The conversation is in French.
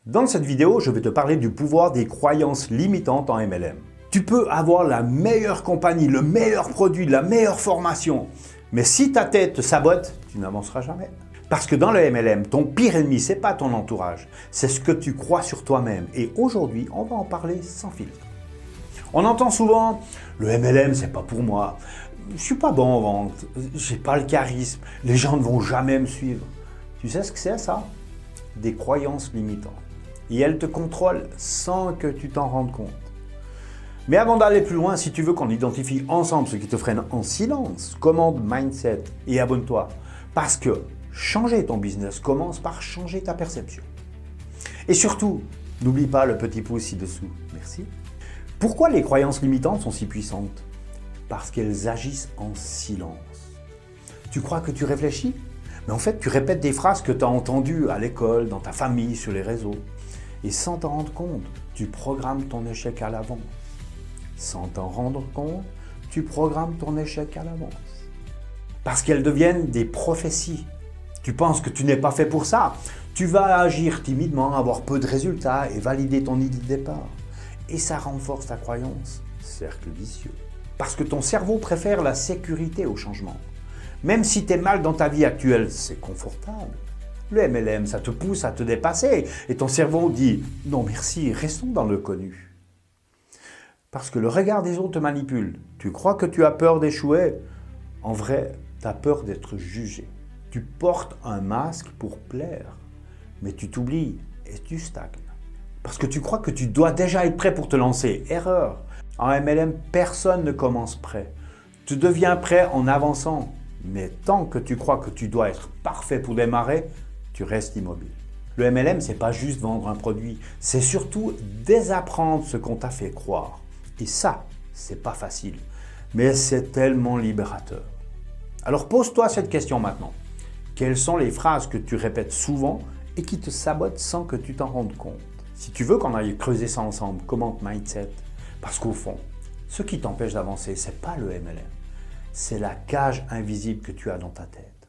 Dans cette vidéo, je vais te parler du pouvoir des croyances limitantes en MLM. Tu peux avoir la meilleure compagnie, le meilleur produit, la meilleure formation, mais si ta tête te sabote, tu n'avanceras jamais. Parce que dans le MLM, ton pire ennemi, ce n'est pas ton entourage, c'est ce que tu crois sur toi-même. Et aujourd'hui, on va en parler sans filtre. On entend souvent « le MLM, c'est pas pour moi, je suis pas bon en vente, j'ai pas le charisme, les gens ne vont jamais me suivre ». Tu sais ce que c'est ça? Des croyances limitantes. Et elles te contrôlent sans que tu t'en rendes compte. Mais avant d'aller plus loin, si tu veux qu'on identifie ensemble ce qui te freine en silence, commande Mindset et abonne-toi. Parce que changer ton business commence par changer ta perception. Et surtout, n'oublie pas le petit pouce ci-dessous. Merci. Pourquoi les croyances limitantes sont si puissantes? Parce qu'elles agissent en silence. Tu crois que tu réfléchis? Mais en fait, tu répètes des phrases que tu as entendues à l'école, dans ta famille, sur les réseaux. Et sans t'en rendre compte, tu programmes ton échec à l'avance. Sans t'en rendre compte, tu programmes ton échec à l'avance. Parce qu'elles deviennent des prophéties. Tu penses que tu n'es pas fait pour ça. Tu vas agir timidement, avoir peu de résultats et valider ton idée de départ. Et ça renforce ta croyance. Cercle vicieux. Parce que ton cerveau préfère la sécurité au changement. Même si tu es mal dans ta vie actuelle, c'est confortable. Le MLM, ça te pousse à te dépasser. Et ton cerveau dit « non merci, restons dans le connu ». Parce que le regard des autres te manipule. Tu crois que tu as peur d'échouer. En vrai, tu as peur d'être jugé. Tu portes un masque pour plaire. Mais tu t'oublies et tu stagnes. Parce que tu crois que tu dois déjà être prêt pour te lancer. Erreur. En MLM, personne ne commence prêt. Tu deviens prêt en avançant. Mais tant que tu crois que tu dois être parfait pour démarrer, tu restes immobile. Le MLM, ce n'est pas juste vendre un produit, c'est surtout désapprendre ce qu'on t'a fait croire. Et ça, c'est pas facile, mais c'est tellement libérateur. Alors pose-toi cette question maintenant. Quelles sont les phrases que tu répètes souvent et qui te sabotent sans que tu t'en rendes compte? Si tu veux qu'on aille creuser ça ensemble, commente Mindset. Parce qu'au fond, ce qui t'empêche d'avancer, ce n'est pas le MLM. C'est la cage invisible que tu as dans ta tête.